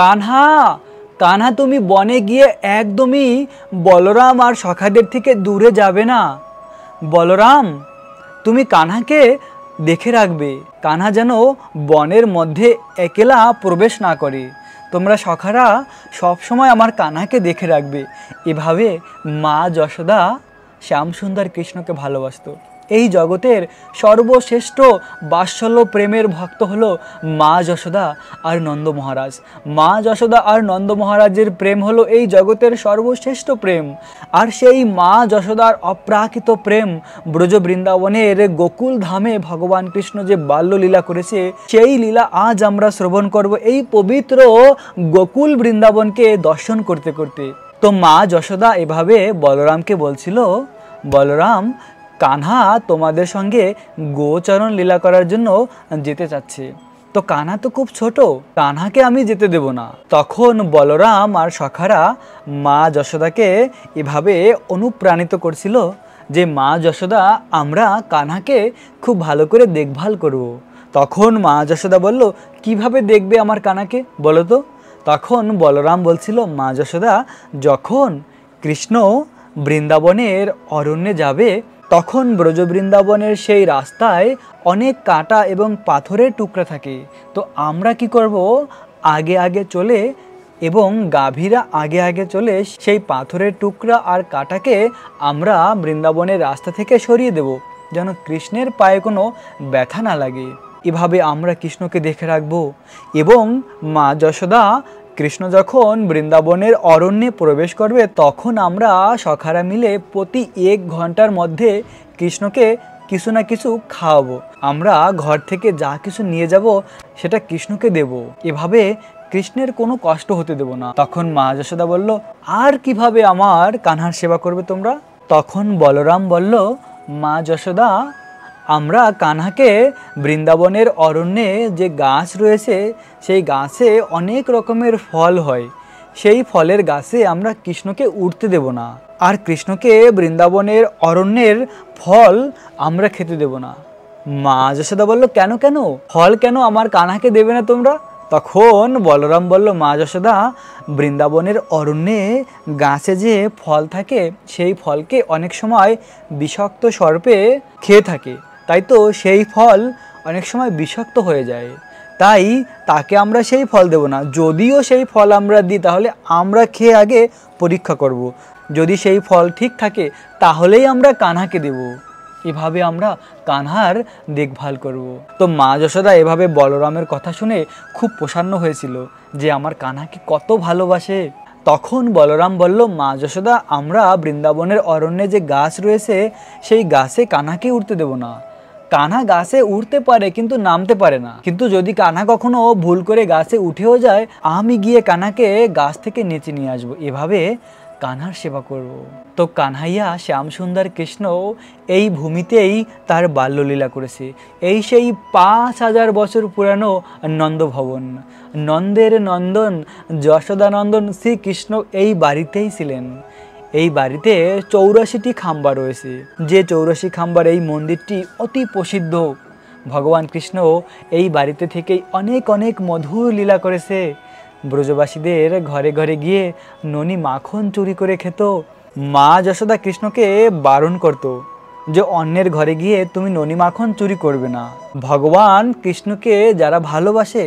কানহা কানহা তুমি বনে গিয়ে একদমই বলরাম আর সখাদের থেকে দূরে যাবে না। বলরাম তুমি কানহাকে দেখে রাখবে, কানহা যেন বনের মধ্যে একলা প্রবেশ না করে। তোমরা সখারা সবসময় আমার কানহাকে দেখে রাখবে। এভাবে মা যশোদা শ্যামসুন্দর কৃষ্ণকে ভালোবাসত। এই জগতের সর্বশ্রেষ্ঠ বাৎসল্য প্রেমের ভক্ত হলো মা যশোদা আর নন্দ মহারাজ। মা যশোদা আর নন্দ মহারাজের প্রেম হলো এই জগতের সর্বশ্রেষ্ঠ প্রেম। আর সেই মা যশোদার অপ্রাকৃত প্রেম ব্রজ বৃন্দাবনের গোকুল ধামে ভগবান কৃষ্ণ যে বাল্যলীলা করেছে, সেই লীলা আজ আমরা শ্রবণ করব এই পবিত্র গোকুল বৃন্দাবনকে দর্শন করতে করতে। তো মা যশোদা এভাবে বলরামকে বলছিল, বলরাম কানহা তোমাদের সঙ্গে গোচরণ লীলা করার জন্য যেতে চাচ্ছে। তো কানহা তো খুব ছোট, কানহাকে আমি যেতে দেব না। তখন বলরাম আর সখারা মা যশোদাকে এভাবে অনুপ্রাণিত করছিল যে মা যশোদা আমরা কানহাকে খুব ভালো করে দেখভাল করব। তখন মা যশোদা বলল, কিভাবে দেখবে আমার কানহাকে বলো তো? তখন বলরাম বলছিল, মা যশোদা যখন কৃষ্ণ বৃন্দাবনের অরণ্যে যাবে তখন ব্রজ বৃন্দাবনের সেই রাস্তায় অনেক কাঁটা এবং পাথরের টুকরা থাকে। তো আমরা কি করব, আগে আগে চলে এবং গাভীরা আগে আগে চলে সেই পাথরের টুকরা আর কাঁটাকে আমরা বৃন্দাবনের রাস্তা থেকে সরিয়ে দেব, যেন কৃষ্ণের পায়ে কোনো ব্যথা না লাগে। এভাবে আমরা কৃষ্ণকে দেখে রাখব। এবং মা যশোদা কৃষ্ণ যখন বৃন্দাবনের অরণ্যে প্রবেশ করবে তখন আমরা সখারা মিলে প্রতি 1 ঘন্টার মধ্যে কৃষ্ণকে কিছু না কিছু খাওয়াবো। আমরা ঘর থেকে যা কিছু নিয়ে যাব সেটা কৃষ্ণকে দেব। এভাবে কৃষ্ণের কোনো কষ্ট হতে দেব না। তখন মা যশোদা বলল, আর কিভাবে আমার কানহার সেবা করবে তোমরা? তখন বলরাম বলল, মা যশোদা আমরা কানহাকে বৃন্দাবনের অরণ্যে যে গাছ রয়েছে সেই গাছে অনেক রকমের ফল হয়, সেই ফলের গাছে আমরা কৃষ্ণকে উঠতে দেব না। আর কৃষ্ণকে বৃন্দাবনের অরণ্যের ফল আমরা খেতে দেব না। মা যশোদা বলল, কেন কেন ফল কেন আমার কানহাকে দেবে না তোমরা? তখন বলরাম বলল, মা যশোদা বৃন্দাবনের অরণ্যে গাছে যে ফল থাকে সেই ফলকে অনেক সময় বিষাক্ত সর্পে খেয়ে থাকে, তাই তো সেই ফল অনেক সময় বিষাক্ত হয়ে যায়, তাই তাকে আমরা সেই ফল দেব না। যদিও সেই ফল আমরা দিই তাহলে আমরা খেয়ে আগে পরীক্ষা করব, যদি সেই ফল ঠিক থাকে তাহলেই আমরা কানহাকে দেব। এভাবে আমরা কানহার দেখভাল করব। তো মা যশোদা এভাবে বলরামের কথা শুনে খুব প্রসন্ন হয়েছিল যে আমার কানহাকে কত ভালোবাসে। তখন বলরাম বলল, মা যশোদা আমরা বৃন্দাবনের অরণ্যে যে গাছ রয়েছে সেই গাছে কানহাকে উঠতে দেব না। কানহা গাছে উঠতে পারে কিন্তু নামতে পারে না, কিন্তু যদি কানহা কখনো ভুল করে গাছে উঠেও যায় আমি গিয়ে কানহাকে গাছ থেকে নিচে নিয়ে আসবো। এভাবে কানহার সেবা করব। তো কানহাইয়া শ্যামসুন্দর কৃষ্ণ এই ভূমিতেই তার বাল্যলীলা করেছে। এই সেই 5000 বছর পুরানো নন্দভবন, নন্দের নন্দন যশোদানন্দন শ্রীকৃষ্ণ এই বাড়িতেই ছিলেন। এই বাড়িতে 84টি খাম্বা রয়েছে, যে 84 খাম্বার এই মন্দিরটি অতি প্রসিদ্ধ। ভগবান কৃষ্ণ এই বাড়িতে থেকেই অনেক অনেক মধুর লীলা করেছে। ব্রজবাসীদের ঘরে ঘরে গিয়ে ননি মাখন চুরি করে খেত। মা যশোদা কৃষ্ণকে বারণ করত যে অন্যের ঘরে গিয়ে তুমি ননি মাখন চুরি করবে না। ভগবান কৃষ্ণকে যারা ভালোবাসে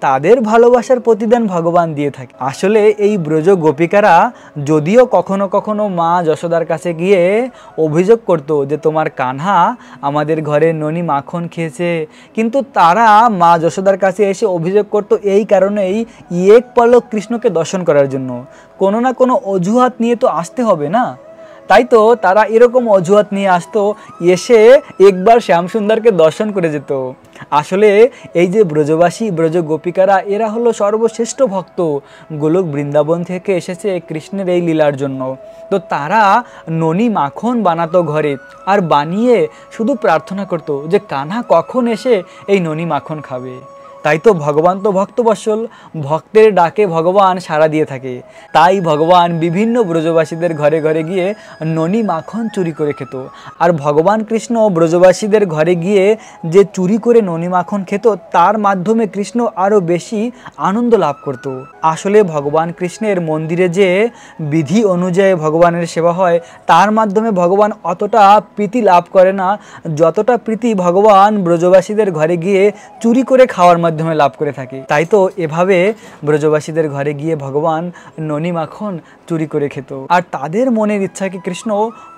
তাদের ভালোবাসার প্রতিদান ভগবান দিয়ে থাকে। আসলে এই ব্রজ গোপিকারা যদিও কখনো কখনো মা যশোদার কাছে গিয়ে অভিযোগ করত যে তোমার কানহা আমাদের ঘরে ননি মাখন খেয়েছে, কিন্তু তারা মা যশোদার কাছে এসে অভিযোগ করত এই কারণেই এক পলক কৃষ্ণকে দর্শন করার জন্য। কোনো না কোনো অজুহাত নিয়ে তো আসতে হবে না, তাই তো তারা এরকম অজুহাত নিয়ে আসতো, এসে একবার শ্যামসুন্দরকে দর্শন করে যেত। আসলে এই যে ব্রজবাসী ব্রজ গোপিকারা এরা হলো সর্বশ্রেষ্ঠ ভক্ত, গোলক বৃন্দাবন থেকে এসেছে কৃষ্ণের এই লীলার জন্য। তো তারা ননি মাখন বানাতো ঘরে, আর বানিয়ে শুধু প্রার্থনা করতো যে কানহা কখন এসে এই ননি মাখন খাবে। তাই তো ভগবান তো ভক্তবৎসল, ভক্তের ডাকে ভগবান সাড়া দিয়ে থাকে। তাই ভগবান বিভিন্ন ব্রজবাসীদের ঘরে ঘরে গিয়ে ননি মাখন চুরি করে খেত। আর ভগবান কৃষ্ণ ব্রজবাসীদের ঘরে গিয়ে যে চুরি করে ননি মাখন খেত, তার মাধ্যমে কৃষ্ণ আরও বেশি আনন্দ লাভ করত। আসলে ভগবান কৃষ্ণের মন্দিরে যে বিধি অনুযায়ী ভগবানের সেবা হয়, তার মাধ্যমে ভগবান অতটা প্রীতি লাভ করে না যতটা প্রীতি ভগবান ব্রজবাসীদের ঘরে গিয়ে চুরি করে খাওয়ার মাধ্যমে লাভ করে থাকে। তাই তো এভাবে ব্রজবাসীদের ঘরে গিয়ে ভগবান ননি মাখন চুরি করে খেত আর তাদের মনের ইচ্ছাকে কৃষ্ণ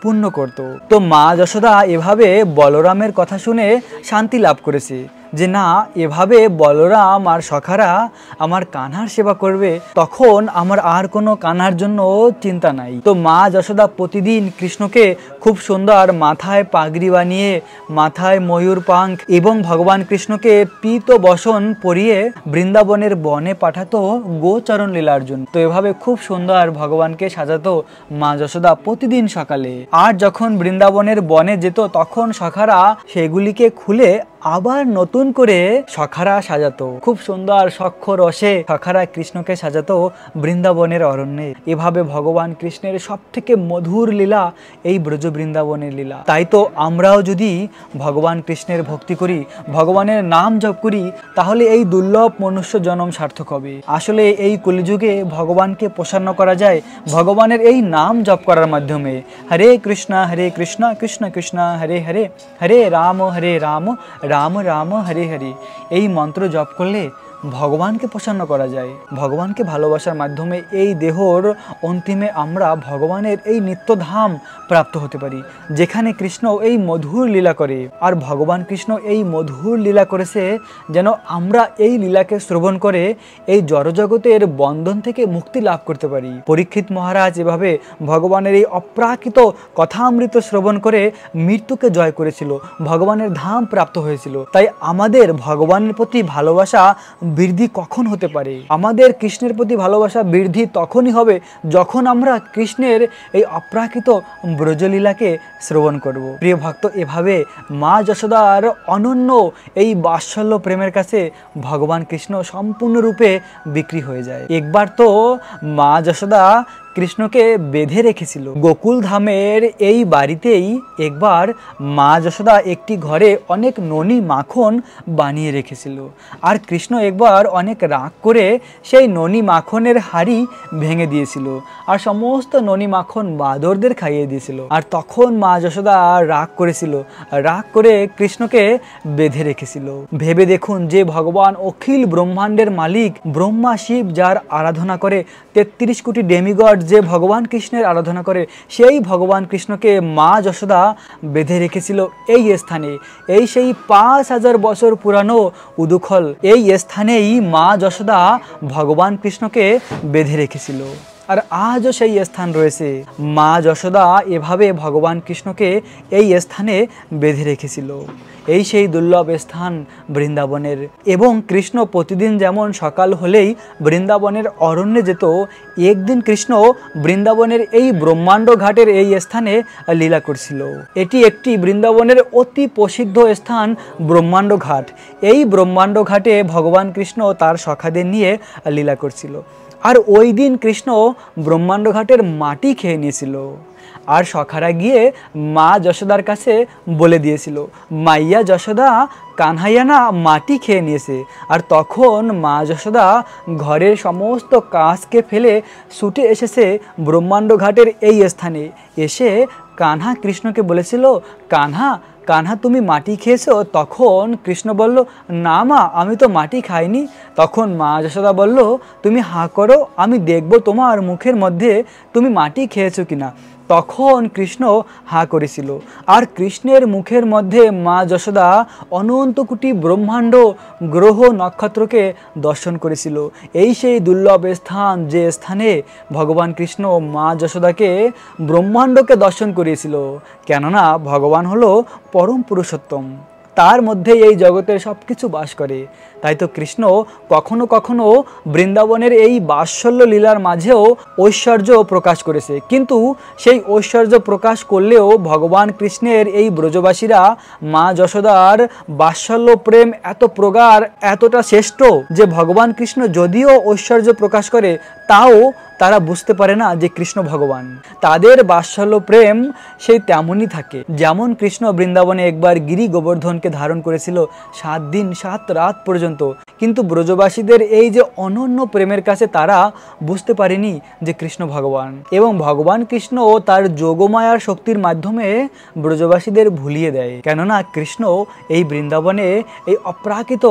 পূর্ণ করত। তো মা যশোদা এভাবে বলরামের কথা শুনে শান্তি লাভ করেছে যে না, এভাবে বলরাম আর সখারা আমার কানহার সেবা করবে, তখন আমার আর কোনো কানহার জন্য চিন্তা নাই। তো মা যশোদা প্রতিদিন কৃষ্ণকে খুব সুন্দর মাথায় পাগড়ি বানিয়ে, মাথায় ময়ূর পাঙ্খ এবং ভগবান কৃষ্ণকে পীত বসন পরিয়ে বৃন্দাবনের বনে পাঠাতো গোচরণ লীলার জন্য। তো এভাবে খুব সুন্দর ভগবানকে সাজাতো মা যশোদা প্রতিদিন সকালে। আর যখন বৃন্দাবনের বনে যেত, তখন সখারা সেগুলিকে খুলে আবার নতুন করে সখারা সাজাতো। খুব সুন্দর সখ্য রসে সখারা কৃষ্ণকে সাজাতো বৃন্দাবনের অরণ্যে। এভাবে ভগবান কৃষ্ণের সব থেকে মধুর লীলা এই ব্রজ বৃন্দাবনের লীলা। তাই তো আমরাও যদি ভগবান কৃষ্ণের ভক্তি করি, ভগবানের নাম জপ করি, তাহলে এই দুর্লভ মনুষ্য জন্ম সার্থক হবে। আসলে এই কলিযুগে ভগবানকে প্রসন্ন করা যায় ভগবানের এই নাম জপ করার মাধ্যমে। হরে কৃষ্ণ কৃষ্ণ কৃষ্ণ হরে হরে, হরে রাম রাম রাম হরে হরে, এই মন্ত্র জপ করলে ভগবানকে প্রসন্ন করা যায়। ভগবানকে ভালোবাসার মাধ্যমে এই দেহর অন্তিমে আমরা ভগবানের এই নিত্যধাম প্রাপ্ত হতে পারি, যেখানে কৃষ্ণ এই মধুর লীলা করে। আর ভগবান কৃষ্ণ এই মধুর লীলা করেছে যেন আমরা এই লীলাকে শ্রবণ করে এই জড়জগতের বন্ধন থেকে মুক্তি লাভ করতে পারি। পরীক্ষিত মহারাজ এভাবে ভগবানের এই অপ্রাকৃত কথামৃত শ্রবণ করে মৃত্যুকে জয় করেছিল, ভগবানের ধাম প্রাপ্ত হয়েছিল। তাই আমাদের ভগবানের প্রতি ভালোবাসা বৃদ্ধি কখন হতে পারে? আমাদের কৃষ্ণের প্রতি ভালোবাসা বৃদ্ধি তখনই হবে যখন আমরা কৃষ্ণের এই অপ্রাকৃত ব্রজলীলাকে শ্রবণ করব। প্রিয় ভক্ত, এভাবে মা যশোদার অনন্য এই বাৎসল্য প্রেমের কাছে ভগবান কৃষ্ণ সম্পূর্ণরূপে বিক্রি হয়ে যায়। একবার তো মা যশোদা কৃষ্ণকে বেঁধে রেখেছিল। গোকুল ধামের এই বাড়িতেই একবার মা যশোদা একটি ঘরে অনেক ননি মাখন বানিয়ে রেখেছিল। আর কৃষ্ণ একবার অনেক রাগ করে সেই ননি মাখনের হাড়ি ভেঙে দিয়েছিল আর সমস্ত ননি মাখন বাঁদরদের খাইয়ে দিয়েছিল। আর তখন মা যশোদা রাগ করেছিল, রাগ করে কৃষ্ণকে বেঁধে রেখেছিল। ভেবে দেখুন যে ভগবান অখিল ব্রহ্মাণ্ডের মালিক ব্রহ্মা শিব, যার আরাধনা করে 33 কোটি ডেমিগড যে ভগবান কৃষ্ণের আরাধনা করে, সেই ভগবান কৃষ্ণকে মা যশোদা বেঁধে রেখেছিল এই স্থানে। এই সেই 5000 বছর পুরানো উদুখল, এই স্থানেই মা যশোদা ভগবান কৃষ্ণকে বেঁধে রেখেছিল। আর আজও সেই স্থান রয়েছে। মা যশোদা এভাবে ভগবান কৃষ্ণকে এই স্থানে বেঁধে রেখেছিল। এই সেই দুর্লভ স্থান বৃন্দাবনের। এবং কৃষ্ণ প্রতিদিন যেমন সকাল হলেই বৃন্দাবনের অরণ্যে যেত, একদিন কৃষ্ণ বৃন্দাবনের এই ব্রহ্মাণ্ড ঘাটের এই স্থানে লীলা করছিল। এটি একটি বৃন্দাবনের অতি প্রসিদ্ধ স্থান, ব্রহ্মাণ্ড ঘাট। এই ব্রহ্মাণ্ড ঘাটে ভগবান কৃষ্ণ তার সখাদের নিয়ে লীলা করছিল। আর ওই দিন কৃষ্ণ ব্রহ্মাণ্ড ঘাটের মাটি খেয়ে নিয়েছিল। আর সখারা গিয়ে মা যশোদার কাছে বলে দিয়েছিল, মাইয়া যশোদা কানহাইয়া না মাটি খেয়ে নিয়েছে। আর তখন মা যশোদা ঘরের সমস্ত কাজকে ফেলে ছুটে এসেছে ব্রহ্মাণ্ড ঘাটের এই স্থানে। এসে কানহা কৃষ্ণকে বলেছিল, কানহা কানহা তুমি মাটি খেয়েছো? তখন কৃষ্ণ বলল, না মা, আমি তো মাটি খাইনি। তখন মা যশোদা বলল, তুমি হাঁ করো, আমি দেখব তোমার মুখের মধ্যে তুমি মাটি খেয়েছো কিনা। তখন কৃষ্ণ হাঁ করেছিল। আর কৃষ্ণের মুখের মধ্যে মা যশোদা অনন্ত কোটি ব্রহ্মাণ্ড গ্রহ নক্ষত্রকে দর্শন করেছিল। এই সেই দুর্লভ স্থান, যে স্থানে ভগবান কৃষ্ণ মা যশোদাকে ব্রহ্মাণ্ডকে দর্শন করিয়েছিল। কেননা ভগবান হলো পরম পুরুষোত্তম, তার মধ্যে এই জগতের সব কিছু বাস করে। তাই তো কৃষ্ণ কখনো কখনো বৃন্দাবনের এই বাৎসল্য লীলার মাঝেও ঐশ্বর্য প্রকাশ করেছে, কিন্তু সেই ঐশ্বর্য প্রকাশ করলেও ভগবান কৃষ্ণের এই ব্রজবাসীরা মা যশোদার বাৎসল্য প্রেম এত প্রগাঢ়, এতটা শ্রেষ্ঠ যে ভগবান কৃষ্ণ যদিও ঐশ্বর্য প্রকাশ করে তাও তারা বুঝতে পারে না যে কৃষ্ণ ভগবান। তাদের বাৎসল্য প্রেম সেই তেমনই থাকে। যেমন কৃষ্ণ বৃন্দাবনে একবার গিরি গোবর্ধনকে ধারণ করেছিল 7 দিন 7 রাত পর্যন্ত, কিন্তু ব্রজবাসীদের এই যে অনন্য প্রেমের কাছে তারা বুঝতে পারেনি যে কৃষ্ণ ভগবান, এবং ভগবান কৃষ্ণ তার যোগমায়ার শক্তির মাধ্যমে ব্রজবাসীদের ভুলিয়ে দেয়। কেননা কৃষ্ণ এই বৃন্দাবনে এই অপ্রাকৃত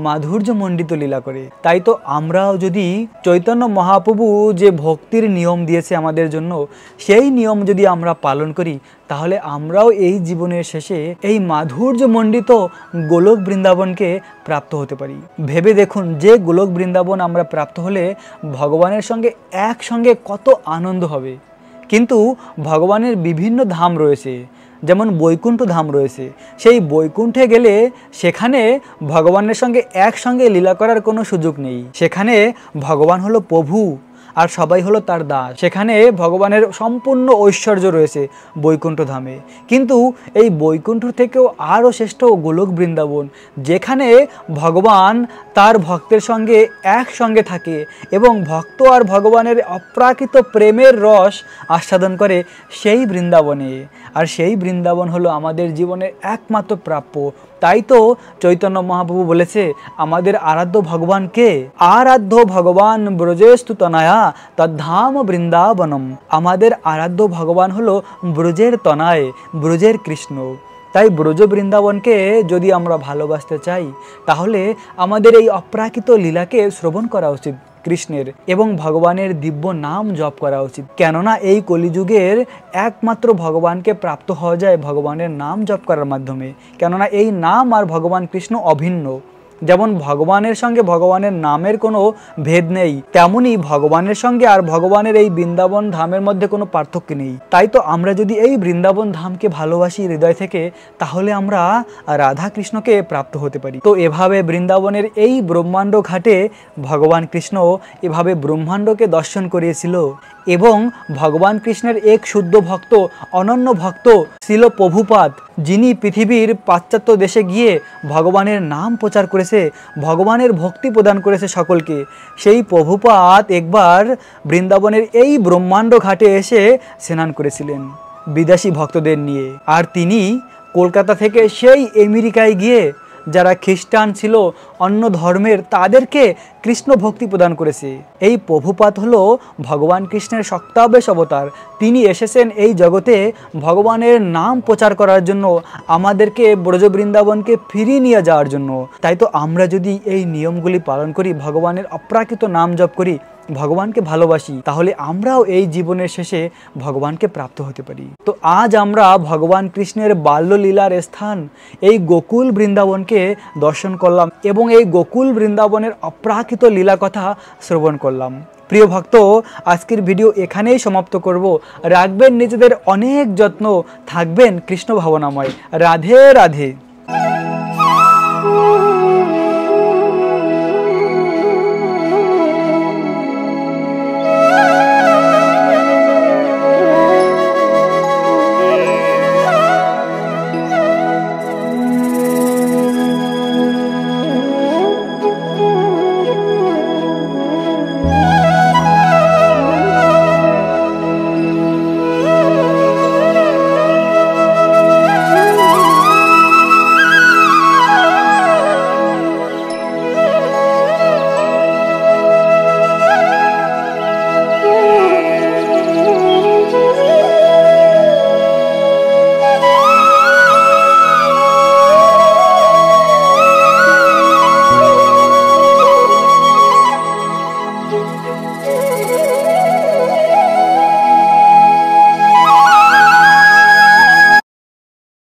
মাধুর্য মণ্ডিত লীলা করে। তাই তো আমরাও যদি চৈতন্য মহাপ্রভু যে ভক্তির নিয়ম দিয়েছে আমাদের জন্য, সেই নিয়ম যদি আমরা পালন করি তাহলে আমরাও এই জীবনের শেষে এই মাধুর্য মণ্ডিত গোলক বৃন্দাবনকে প্রাপ্ত হতে পারি। ভেবে দেখুন, যে গোলক বৃন্দাবন আমরা প্রাপ্ত হলে ভগবানের সঙ্গে একসঙ্গে কত আনন্দ হবে। কিন্তু ভগবানের বিভিন্ন ধাম রয়েছে, যেমন বৈকুণ্ঠ ধাম রয়েছে। সেই বৈকুণ্ঠে গেলে সেখানে ভগবানের সঙ্গে একসঙ্গে লীলা করার কোনো সুযোগ নেই। সেখানে ভগবান হলো প্রভু আর সবাই হলো তার দাস। সেখানে ভগবানের সম্পূর্ণ ঐশ্বর্য রয়েছে বৈকুণ্ঠ ধামে। কিন্তু এই বৈকুণ্ঠ থেকেও আরও শ্রেষ্ঠ গোলক বৃন্দাবন, যেখানে ভগবান তার ভক্তের সঙ্গে একসঙ্গে থাকে এবং ভক্ত আর ভগবানের অপ্রাকৃত প্রেমের রস আস্বাদন করে সেই বৃন্দাবনে। আর সেই বৃন্দাবন হলো আমাদের জীবনের একমাত্র প্রাপ্য। তাই তো চৈতন্য মহাপ্রভু বলেছে, আমাদের আরাধ্য ভগবান কে? আরাধ্য ভগবান ব্রজেস্তু তনয়া তদ্ধাম বৃন্দাবনম। আমাদের আরাধ্য ভগবান হলো ব্রজের তনয়, ব্রজের কৃষ্ণ। তাই ব্রজ বৃন্দাবনকে যদি আমরা ভালোবাসতে চাই তাহলে আমাদের এই অপ্রাকৃত লীলাকে শ্রবণ করা উচিত কৃষ্ণের, এবং ভগবানের দিব্য নাম জপ করা উচিত। কেননা এই কলিযুগের একমাত্র ভগবানকে প্রাপ্ত হওয়া যায় ভগবানের নাম জপ করার মাধ্যমে। কেননা এই নাম আর ভগবান কৃষ্ণ অভিন্ন। যেমন ভগবানের সঙ্গে ভগবানের নামের কোনো ভেদ নেই, তেমনি ভগবানের সঙ্গে আর ভগবানের এই বৃন্দাবন ধামের মধ্যে কোনো পার্থক্য নেই। তাই তো আমরা যদি এই বৃন্দাবন ধামকে ভালোবাসি হৃদয় থেকে, তাহলে আমরা রাধা কৃষ্ণকে প্রাপ্ত হতে পারি। তো এভাবে বৃন্দাবনের এই ব্রহ্মাণ্ড ঘাটে ভগবান কৃষ্ণ এভাবে ব্রহ্মাণ্ডকে দর্শন করিয়েছিল, এবং ভগবান কৃষ্ণের এক শুদ্ধ ভক্ত, অনন্য ভক্ত ছিল প্রভুপাদ, যিনি পৃথিবীর পাশ্চাত্য দেশে গিয়ে ভগবানের নাম প্রচার করেছে, ভগবানের ভক্তি প্রদান করেছে সকলকে। সেই প্রভুপাদ একবার বৃন্দাবনের এই ব্রহ্মাণ্ড ঘাটে এসে স্নান করেছিলেন বিদেশি ভক্তদের নিয়ে। আর তিনি কলকাতা থেকে সেই আমেরিকায় গিয়ে যারা খ্রিস্টান ছিল, অন্য ধর্মের, তাদেরকে কৃষ্ণ ভক্তি প্রদান করেছে। এই প্রভুপাদ হলো ভগবান কৃষ্ণের শক্তাবেশ অবতার। তিনি এসেছেন এই জগতে ভগবানের নাম প্রচার করার জন্য, আমাদেরকে ব্রজ বৃন্দাবনকে ফিরিয়ে নিয়ে যাওয়ার জন্য। তাই তো আমরা যদি এই নিয়মগুলি পালন করি, ভগবানের অপ্রাকৃত নাম জপ করি, ভগবানকে ভালোবাসি, তাহলে আমরাও এই জীবনের শেষে ভগবানকে প্রাপ্ত হতে পারি। তো আজ আমরা ভগবান কৃষ্ণের বাল্যলীলার স্থান এই গোকুল বৃন্দাবনকে দর্শন করলাম এবং এই গোকুল বৃন্দাবনের অপ্রাকৃত লীলা কথা শ্রবণ করলাম। প্রিয় ভক্ত, আজকের ভিডিও এখানেই সমাপ্ত করব। রাখবেন নিজেদের অনেক যত্ন, থাকবেন কৃষ্ণ ভাবনাময়। রাধে রাধে।